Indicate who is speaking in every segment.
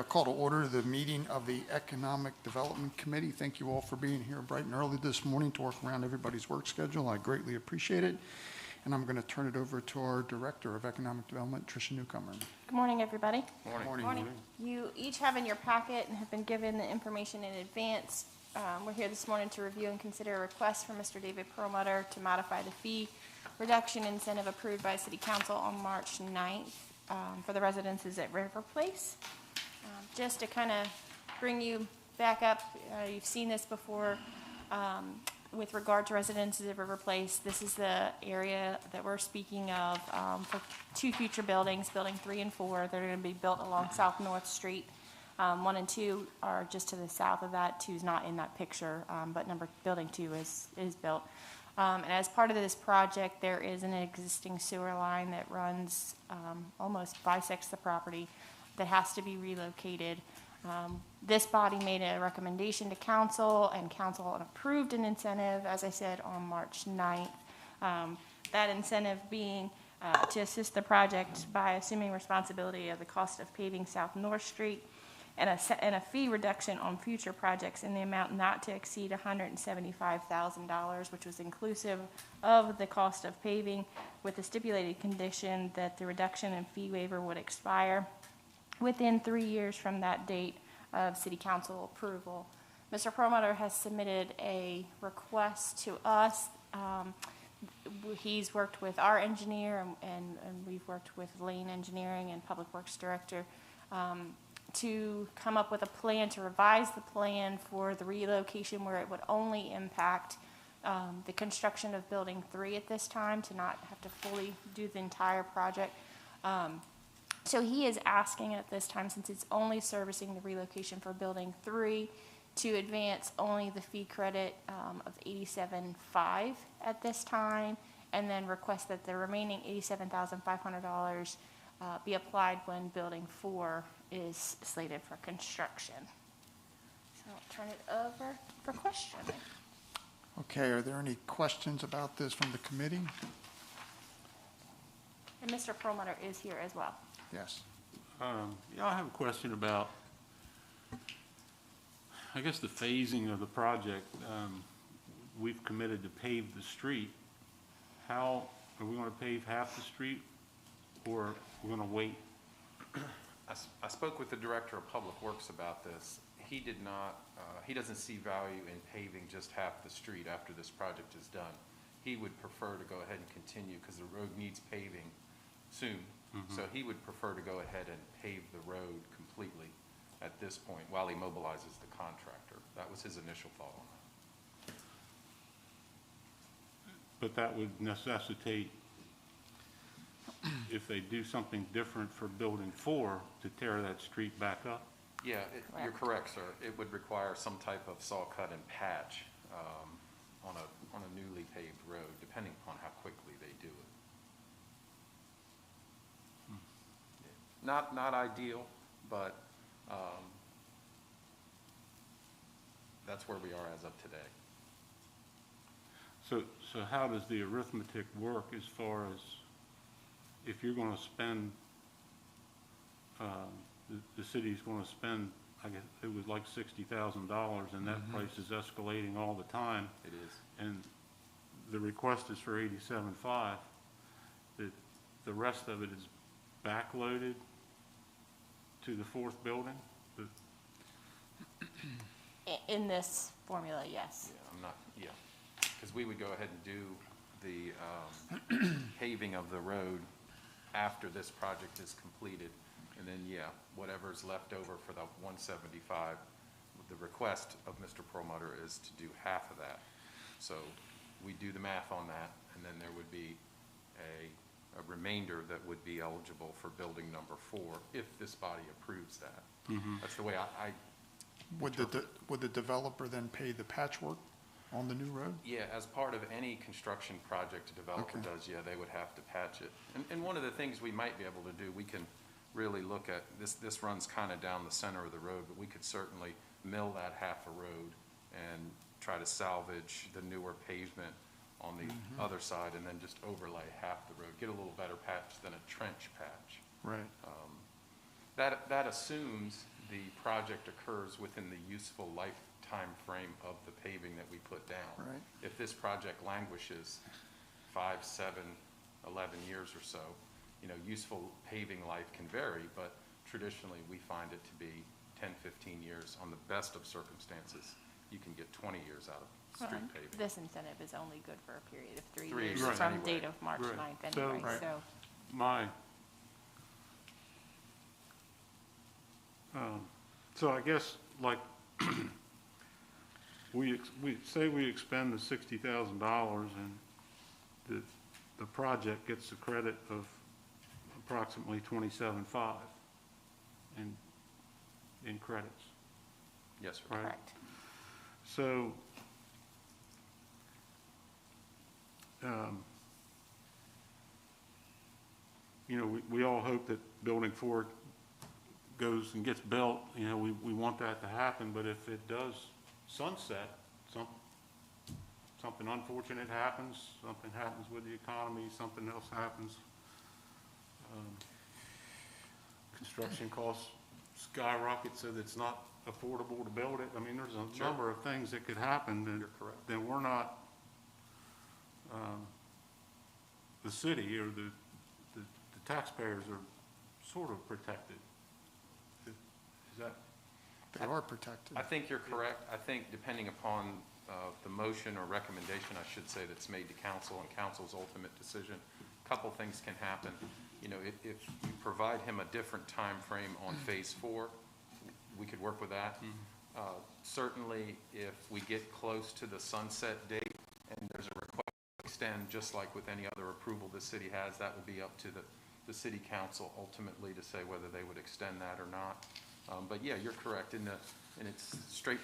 Speaker 1: call to order the meeting of the Economic Development Committee. Thank you all for being here bright and early this morning to work around everybody's work schedule. I greatly appreciate it. And I'm going to turn it over to our Director of Economic Development, Tricia Newcomer.
Speaker 2: Good morning, everybody.
Speaker 1: Morning.
Speaker 2: Morning. You each have in your packet and have been given the information in advance. We're here this morning to review and consider a request from Mr. David Perlmutter to modify the fee reduction incentive approved by City Council on March 9th for the residences at River Place. Just to kind of bring you back up, you've seen this before with regard to residences at River Place. This is the area that we're speaking of for two future buildings, building 3 and 4. They're going to be built along South North Street. 1 and 2 are just to the south of that. 2 is not in that picture, but building 2 is built. And as part of this project, there is an existing sewer line that runs almost bisects the property that has to be relocated. This body made a recommendation to council, and council approved an incentive, as I said, on March 9th. That incentive being to assist the project by assuming responsibility of the cost of paving South North Street, and a fee reduction on future projects in the amount not to exceed $175,000, which was inclusive of the cost of paving, with the stipulated condition that the reduction in fee waiver would expire within 3 years from that date of City Council approval. Mr. Perlmutter has submitted a request to us. He's worked with our engineer, and we've worked with Lane Engineering and Public Works Director to come up with a plan, to revise the plan for the relocation where it would only impact the construction of building 3 at this time, to not have to fully do the entire project. So he is asking at this time, since it's only servicing the relocation for building 3, to advance only the fee credit of $87,500 at this time, and then request that the remaining $87,500 be applied when building 4 is slated for construction. So I'll turn it over for questioning.
Speaker 1: Okay, are there any questions about this from the committee?
Speaker 2: And Mr. Perlmutter is here as well.
Speaker 1: Yes.
Speaker 3: Yeah, I have a question about, I guess, the phasing of the project. We've committed to pave the street. How are we going to pave half the street, or we're going to wait?
Speaker 4: I spoke with the Director of Public Works about this. He did not, he doesn't see value in paving just half the street after this project is done. He would prefer to go ahead and continue, because the road needs paving soon. So he would prefer to go ahead and pave the road completely at this point while he mobilizes the contractor. That was his initial thought on that.
Speaker 3: But that would necessitate, if they do something different for building 4, to tear that street back up?
Speaker 4: Yeah, you're correct, sir. It would require some type of saw cut and patch on a newly paved road, depending upon how quickly they do it. Not ideal, but that's where we are as of today.
Speaker 3: So how does the arithmetic work as far as, if you're going to spend, the city's going to spend, I guess it was like $60,000, and that price is escalating all the time.
Speaker 4: It is.
Speaker 3: And the request is for $87,500. The rest of it is backloaded to the 4th building?
Speaker 2: In this formula, yes.
Speaker 4: Yeah, because we would go ahead and do the paving of the road after this project is completed, and then, yeah, whatever's left over for the $175, the request of Mr. Perlmutter is to do half of that. So we do the math on that, and then there would be a remainder that would be eligible for building number 4 if this body approves that. That's the way I
Speaker 1: Would the developer then pay the patchwork on the new road?
Speaker 4: Yeah, as part of any construction project a developer does, yeah, they would have to patch it. And one of the things we might be able to do, we can really look at, this runs kind of down the center of the road, but we could certainly mill that half a road and try to salvage the newer pavement on the other side, and then just overlay half the road, get a little better patch than a trench patch.
Speaker 1: Right.
Speaker 4: That assumes the project occurs within the useful lifetime frame of the paving that we put down.
Speaker 1: Right.
Speaker 4: If this project languishes 5, 7, 11 years or so, you know, useful paving life can vary, but traditionally we find it to be 10, 15 years. On the best of circumstances, you can get 20 years out of street paving.
Speaker 2: This incentive is only good for a period of 3
Speaker 4: 3
Speaker 2: years
Speaker 4: years
Speaker 2: from
Speaker 4: anyway.
Speaker 2: date of March
Speaker 3: Right.
Speaker 2: 9th
Speaker 3: So-
Speaker 2: anyway,
Speaker 1: Right.
Speaker 2: so.
Speaker 3: So I guess, like, we say we expend the $60,000 and the project gets the credit of approximately 27.5 in credits,
Speaker 4: Yes, sir.
Speaker 3: right?
Speaker 2: Correct.
Speaker 3: So, you know, we all hope that Building 4 goes and gets built. You know, we want that to happen, but if it does sunset, something unfortunate happens, something happens with the economy, something else happens, construction costs skyrocket so that it's not affordable to build it. I mean, there's a
Speaker 4: Sure.
Speaker 3: number of things that could happen, and
Speaker 4: You're correct.
Speaker 3: then we're not, the city or the taxpayers are sort of protected. Is that?
Speaker 1: They are protected.
Speaker 4: I think you're correct. I think depending upon the motion or recommendation, I should say, that's made to council and council's ultimate decision, a couple things can happen. You know, if you provide him a different time frame on phase 4, we could work with that. Certainly, if we get close to the sunset date and there's a request to extend, just like with any other approval the city has, that would be up to the city council ultimately to say whether they would extend that or not. But yeah, you're correct. In its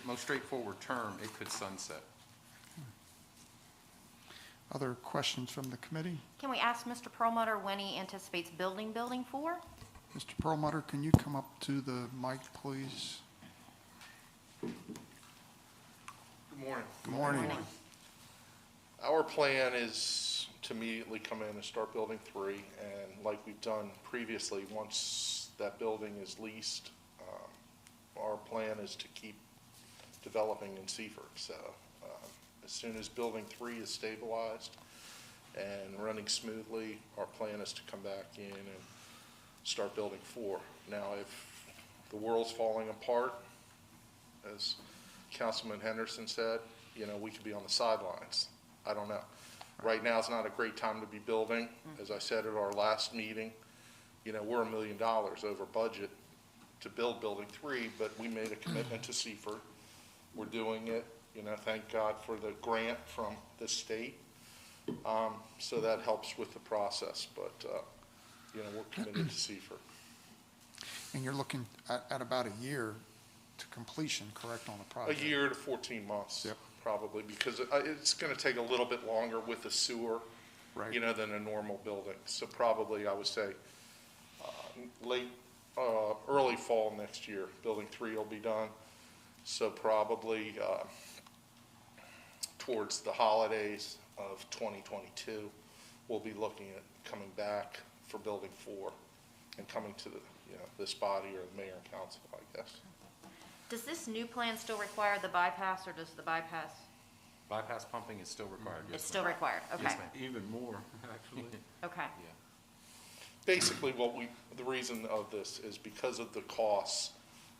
Speaker 4: most straightforward term, it could sunset.
Speaker 1: Other questions from the committee?
Speaker 5: Can we ask Mr. Perlmutter when he anticipates building Building 4?
Speaker 1: Mr. Perlmutter, can you come up to the mic, please?
Speaker 6: Good morning.
Speaker 1: Good morning.
Speaker 6: Our plan is to immediately come in and start building 3, and like we've done previously, once that building is leased, our plan is to keep developing in Seaford. So as soon as building 3 is stabilized and running smoothly, our plan is to come back in and start building 4. Now, if the world's falling apart, as Councilman Henderson said, you know, we could be on the sidelines. I don't know. Right now is not a great time to be building. As I said at our last meeting, you know, we're $1 million over budget to build building 3, but we made a commitment to Seaford. We're doing it, you know, thank God for the grant from the state. So that helps with the process, but, you know, we're committed to Seaford.
Speaker 1: And you're looking at about a year to completion, correct, on the
Speaker 6: A
Speaker 1: project?
Speaker 6: year to 14 months,
Speaker 1: Yep.
Speaker 6: probably, because it's going to take a little bit longer with the sewer,
Speaker 1: Right.
Speaker 6: you know, than a normal building. So probably, I would say, early fall next year, building 3 will be done. So probably towards the holidays of 2022, we'll be looking at coming back for building 4 and coming to the, you know, this body or the mayor and council, I guess.
Speaker 5: Does this new plan still require the bypass, or does the bypass,
Speaker 4: Bypass pumping is still required, yes,
Speaker 5: it's still
Speaker 4: ma'am.
Speaker 5: required? Okay,
Speaker 4: Yes, ma'am.
Speaker 3: Even more, actually.
Speaker 5: okay.
Speaker 4: Yeah.
Speaker 6: Basically, the reason of this is because of the costs,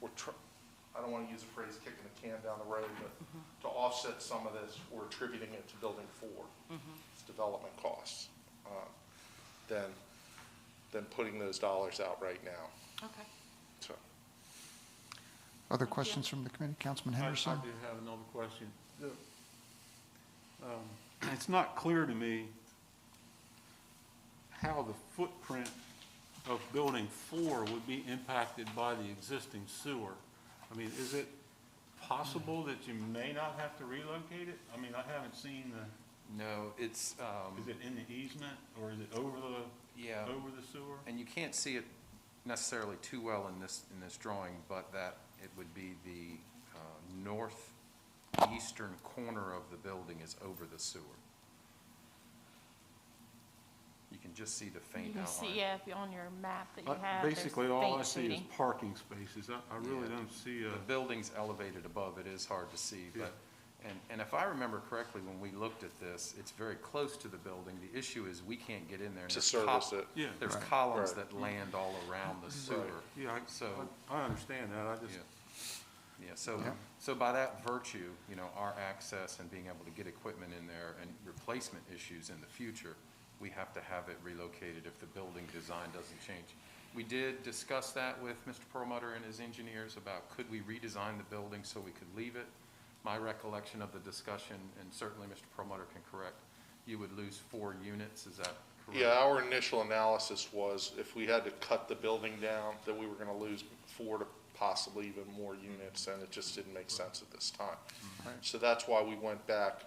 Speaker 6: I don't want to use the phrase kicking the can down the road, but to offset some of this, we're attributing it to building 4. It's development costs, than putting those dollars out right now,
Speaker 5: Okay.
Speaker 6: so.
Speaker 1: Other questions from the committee? Councilman
Speaker 3: I
Speaker 1: Henderson?
Speaker 3: do have another question. It's not clear to me how the footprint of Building 4 would be impacted by the existing sewer. I mean, is it possible that you may not have to relocate it? I mean, I haven't seen
Speaker 4: No, it's,
Speaker 3: is it in the easement, or is it over
Speaker 4: yeah,
Speaker 3: the sewer?
Speaker 4: and you can't see it necessarily too well in this drawing, but that it would be the northeastern corner of the building is over the sewer. You can just see the faint
Speaker 2: You can
Speaker 4: outline.
Speaker 2: see, yeah, if you're on your map that you have, there's
Speaker 3: Basically, all I
Speaker 2: faint
Speaker 3: see is
Speaker 2: shading.
Speaker 3: parking spaces. I really
Speaker 4: Yeah.
Speaker 3: don't see a,
Speaker 4: The building's elevated above, it is hard to see,
Speaker 3: Yeah.
Speaker 4: but, and if I remember correctly, when we looked at this, it's very close to the building. The issue is we can't get in there. and
Speaker 6: To
Speaker 4: there's
Speaker 6: service it.
Speaker 3: yeah,
Speaker 4: There's
Speaker 1: Right.
Speaker 4: columns
Speaker 6: Right.
Speaker 4: that land all around the sewer.
Speaker 3: yeah,
Speaker 4: So-
Speaker 3: I understand that. I just,
Speaker 4: Yeah, yeah, so,
Speaker 1: Yeah.
Speaker 4: so by that virtue, you know, our access and being able to get equipment in there and replacement issues in the future, we have to have it relocated if the building design doesn't change. We did discuss that with Mr. Perlmutter and his engineers about could we redesign the building so we could leave it? My recollection of the discussion, and certainly Mr. Perlmutter can correct, you would lose 4 units, is that correct?
Speaker 6: Yeah, our initial analysis was if we had to cut the building down, that we were gonna lose 4 to possibly even more units, and it just didn't make sense at this time.
Speaker 1: Right.
Speaker 6: So that's why we went back,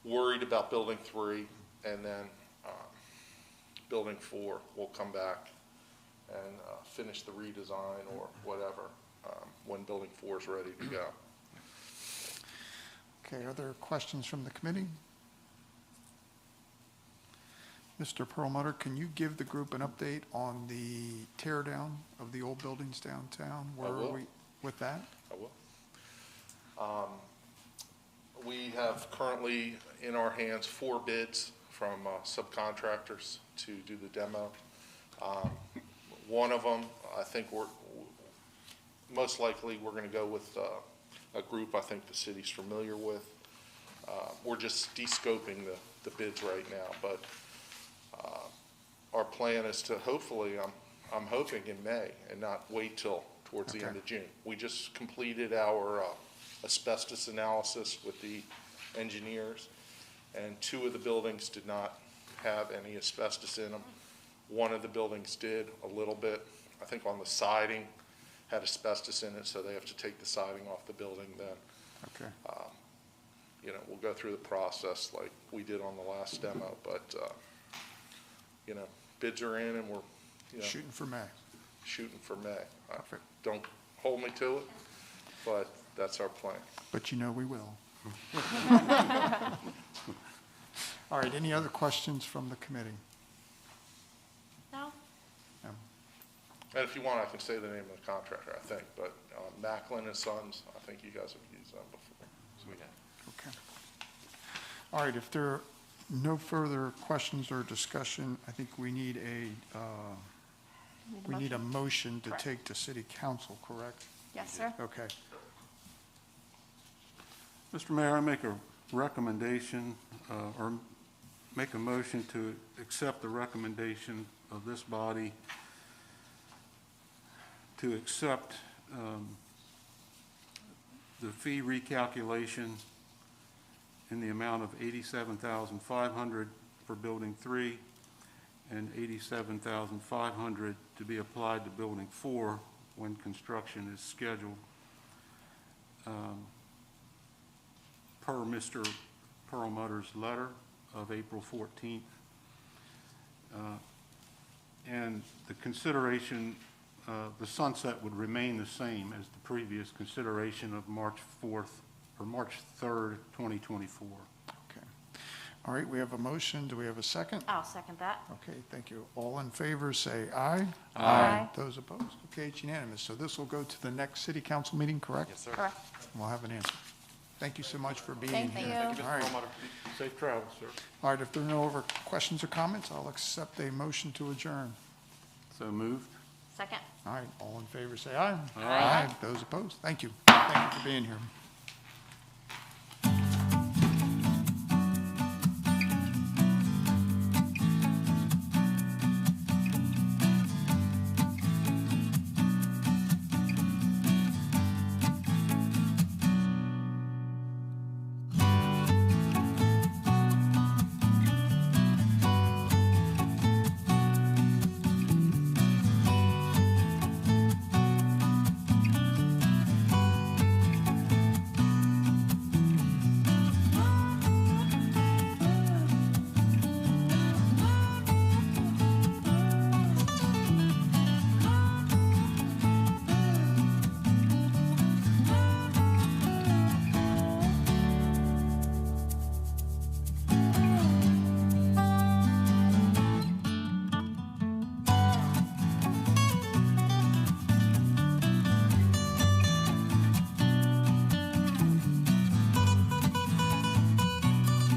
Speaker 6: worried about building 3, and then, building 4, we'll come back and, finish the redesign or whatever, when building 4 is ready to go.
Speaker 1: Okay, other questions from the committee? Mr. Perlmutter, can you give the group an update on the tear down of the old buildings downtown? Where are
Speaker 6: will.
Speaker 1: we with that?
Speaker 6: I will. We have currently in our hands 4 bids from subcontractors to do the demo. One of them, I think most likely, we're gonna go with a group I think the city's familiar with. We're just de-scoping the bids right now, but our plan is to hopefully, I'm hoping in May and not wait till towards the end
Speaker 1: Okay.
Speaker 6: of June. We just completed our asbestos analysis with the engineers, and 2 of the buildings did not have any asbestos in them. One of the buildings did a little bit, I think on the siding, had asbestos in it, so they have to take the siding off the building then.
Speaker 1: Okay,
Speaker 6: You know, we'll go through the process like we did on the last demo, but, you know, bids are in and we're, you know,
Speaker 1: shooting for May.
Speaker 6: shooting for May.
Speaker 1: Perfect.
Speaker 6: Don't hold me to it, but that's our plan.
Speaker 1: But you know we will. All right, any other questions from the committee?
Speaker 5: No?
Speaker 1: No.
Speaker 6: And if you want, I can say the name of the contractor, I think, but Macklin and Sons, I think you guys have used them before.
Speaker 4: So we have.
Speaker 1: Okay. All right, if there are no further questions or discussion, I think we need a motion to
Speaker 2: Correct.
Speaker 1: take to city council, correct?
Speaker 2: Yes, sir.
Speaker 1: Okay.
Speaker 3: Mr. Mayor, I make a recommendation, or make a motion to accept the recommendation of this body to accept the fee recalculation in the amount of $87,500 for Building 3 and $87,500 to be applied to Building 4 when construction is scheduled. Per Mr. Perlmutter's letter of April 14th. And the consideration, the sunset would remain the same as the previous consideration of March 4th, or March 3rd, 2024.
Speaker 1: Okay. All right, we have a motion. Do we have a second?
Speaker 5: I'll second that.
Speaker 1: Okay, thank you. All in favor, say aye.
Speaker 2: Aye.
Speaker 1: Those opposed? Okay, it's unanimous. So this will go to the next city council meeting, correct?
Speaker 4: Yes, sir.
Speaker 2: Correct.
Speaker 1: We'll have an answer. Thank you so much for being
Speaker 2: Thank
Speaker 1: here.
Speaker 2: you.
Speaker 4: Thank you,
Speaker 1: All
Speaker 4: Mr.
Speaker 1: right.
Speaker 4: Perlmutter.
Speaker 3: Safe travels, sir.
Speaker 1: All right, if there are no other questions or comments, I'll accept a motion to adjourn.
Speaker 3: So moved.
Speaker 5: Second.
Speaker 1: All right, all in favor, say aye.
Speaker 2: Aye.
Speaker 1: Those opposed? Thank you. Thank you for being here.